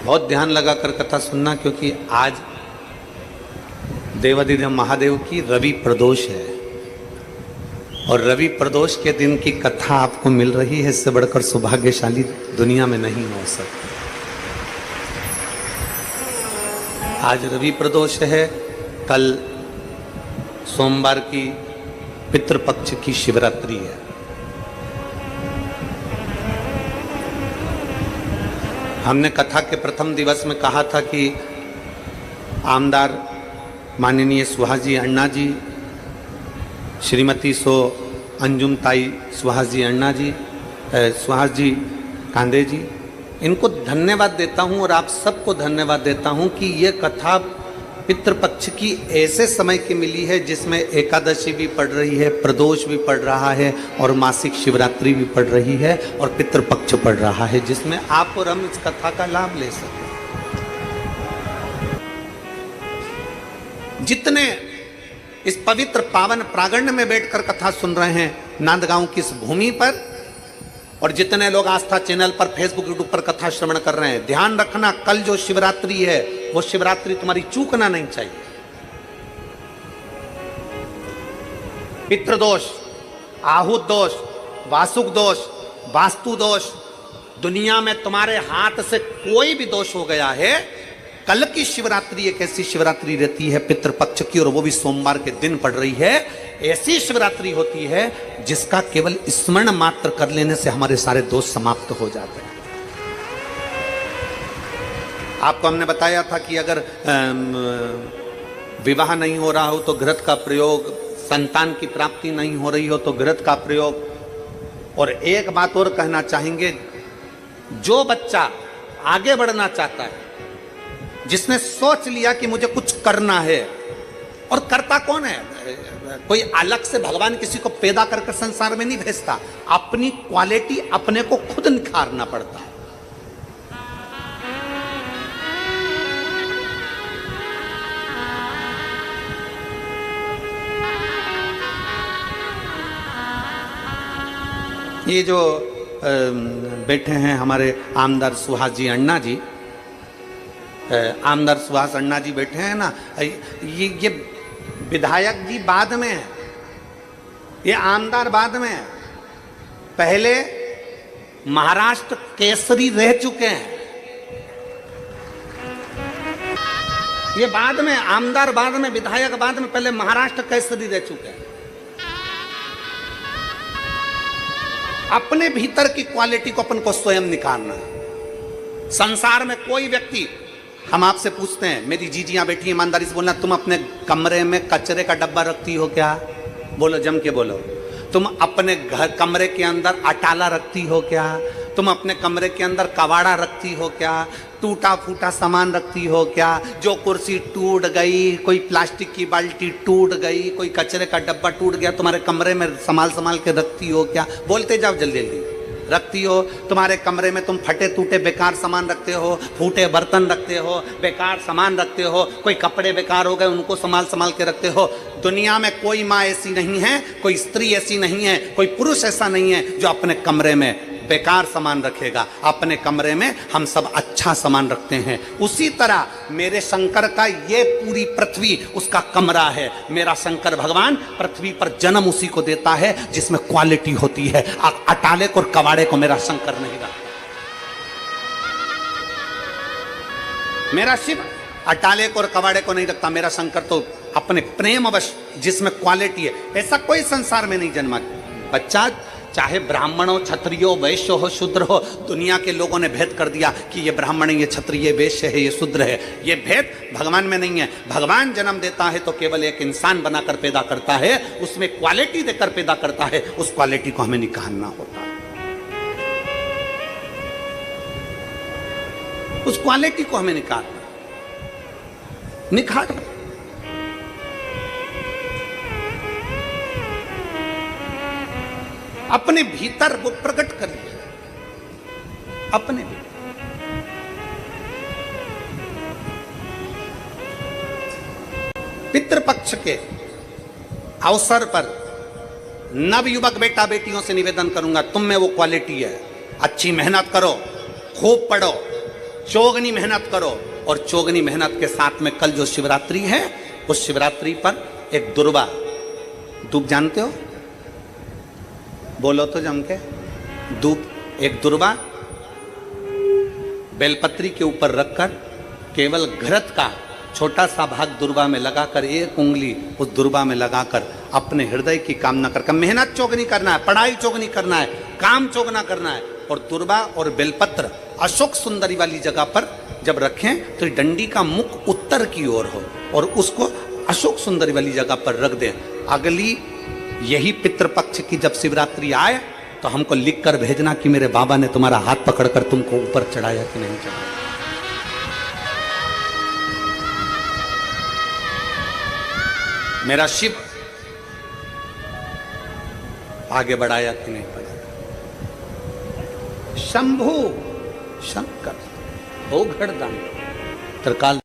बहुत ध्यान लगा कर कथा सुनना, क्योंकि आज देवाधिदेव महादेव की रवि प्रदोष है और रवि प्रदोष के दिन की कथा आपको मिल रही है। इससे बढ़कर सौभाग्यशाली दुनिया में नहीं हो सकता। आज रवि प्रदोष है, कल सोमवार की पितृपक्ष की शिवरात्रि है। हमने कथा के प्रथम दिवस में कहा था कि आमदार माननीय सुहासजी अण्णा जी, श्रीमती सो अंजुम ताई सुहासजी अण्णा जी, सुहासजी कांदे जी, इनको धन्यवाद देता हूं और आप सबको धन्यवाद देता हूं कि ये कथा पितृपक्ष की ऐसे समय की मिली है जिसमें एकादशी भी पड़ रही है, प्रदोष भी पड़ रहा है और मासिक शिवरात्रि भी पड़ रही है और पितृपक्ष पड़ रहा है, जिसमें आप और हम इस कथा का लाभ ले सकें। जितने इस पवित्र पावन प्रांगण में बैठकर कथा सुन रहे हैं नांदगांव की इस भूमि पर, और जितने लोग आस्था चैनल पर, फेसबुक, यूट्यूब पर कथा श्रवण कर रहे हैं, ध्यान रखना कल जो शिवरात्रि है वो शिवरात्रि तुम्हारी चूकना नहीं चाहिए। पितृदोष, आहुत दोष, वासुक दोष, वास्तु दोष, दुनिया में तुम्हारे हाथ से कोई भी दोष हो गया है, कल की शिवरात्रि एक ऐसी शिवरात्रि रहती है पितृपक्ष की, और वो भी सोमवार के दिन पड़ रही है। ऐसी शिवरात्रि होती है जिसका केवल स्मरण मात्र कर लेने से हमारे सारे दोष समाप्त हो जाते हैं। आपको हमने बताया था कि अगर विवाह नहीं हो रहा हो तो घृत का प्रयोग, संतान की प्राप्ति नहीं हो रही हो तो घृत का प्रयोग। और एक बात और कहना चाहेंगे, जो बच्चा आगे बढ़ना चाहता है, जिसने सोच लिया कि मुझे कुछ करना है, और करता कौन है? कोई अलग से भगवान किसी को पैदा करके संसार में नहीं भेजता, अपनी क्वालिटी अपने को खुद निखारना पड़ता है। ये जो बैठे हैं हमारे आमदार सुहासजी अण्णा जी, आमदार सुहास अण्णा जी बैठे हैं ना, ये विधायक जी बाद में है, ये आमदार बाद में है। पहले महाराष्ट्र केसरी रह चुके हैं, ये बाद में आमदार, बाद में विधायक, बाद में, पहले महाराष्ट्र केसरी रह चुके हैं। अपने भीतर की क्वालिटी को अपन को स्वयं निकालना है। संसार में कोई व्यक्ति, हम आपसे पूछते हैं, मेरी जीजियां बैठी, ईमानदारी से बोलना, तुम अपने कमरे में कचरे का डब्बा रखती हो क्या? बोलो, जम के बोलो। तुम अपने घर कमरे के अंदर अटाला रखती हो क्या? तुम अपने कमरे के अंदर कबाड़ा रखती हो क्या? टूटा फूटा सामान रखती हो क्या? जो कुर्सी टूट गई, कोई प्लास्टिक की बाल्टी टूट गई, कोई कचरे का डब्बा टूट गया, तुम्हारे कमरे में संभाल के रखती हो क्या? बोलते जाओ जल्दी जल्दी। रखती हो? तुम्हारे कमरे में तुम फटे टूटे बेकार सामान रखते हो, फूटे बर्तन रखते हो, बेकार सामान रखते हो, कोई कपड़े बेकार हो गए उनको संभाल के रखते हो। दुनिया में कोई माँ ऐसी नहीं है, कोई स्त्री ऐसी नहीं है, कोई पुरुष ऐसा नहीं है जो अपने कमरे में बेकार सामान रखेगा। अपने कमरे में हम सब अच्छा सामान रखते हैं। उसी तरह मेरे शंकर का ये पूरी पृथ्वी उसका कमरा है। मेरा शंकर भगवान पृथ्वी पर जन्म उसी को देता है जिसमें क्वालिटी होती है। अटाले को और कबाड़े को मेरा शंकर नहीं रखता। मेरा शिव अटाले को और कबाड़े को नहीं रखता। मेरा शंकर तो अपने प्रेम अवश्य जिसमें क्वालिटी है, ऐसा कोई संसार में नहीं जन्मा। बच्चा चाहे ब्राह्मण हो, क्षत्रिय हो, वैश्य हो, शूद्र हो, दुनिया के लोगों ने भेद कर दिया कि ये ब्राह्मण है, ये क्षत्रिय, ये वैश्य है, ये शूद्र है। ये भेद भगवान में नहीं है। भगवान जन्म देता है तो केवल एक इंसान बनाकर पैदा करता है, उसमें क्वालिटी देकर पैदा करता है। उस क्वालिटी को हमें निखारना होता है। उस क्वालिटी को हमें निखार अपने भीतर वो प्रकट करिए। अपने भीतर पितृपक्ष के अवसर पर नवयुवक बेटा बेटियों से निवेदन करूंगा, तुम में वो क्वालिटी है, अच्छी मेहनत करो, खूब पढ़ो, चौगनी मेहनत करो। और चौगनी मेहनत के साथ में कल जो शिवरात्रि है, उस शिवरात्रि पर एक दुर्वा, दूब जानते हो, बोलो तो जम के, दूब, एक दुर्वा बेलपत्री के ऊपर रखकर केवल घृत का छोटा सा भाग दुर्वा में लगाकर, एक उंगली उस दुर्वा में लगाकर अपने हृदय की कामना कर, मेहनत चौगनी करना है, पढ़ाई चौगनी करना है, काम चौगना करना है। और दुर्वा और बेलपत्र अशोक सुंदरी वाली जगह पर जब रखें तो डंडी का मुख उत्तर की ओर हो और उसको अशोक सुंदरी वाली जगह पर रख दें। अगली यही पितृपक्ष की जब शिवरात्रि आए तो हमको लिख कर भेजना कि मेरे बाबा ने तुम्हारा हाथ पकड़कर तुमको ऊपर चढ़ाया कि नहीं चढ़ाया। मेरा शिव आगे बढ़ाया कि नहीं बढ़ाया। शंभु शंकर हो घड़दान त्रिकाल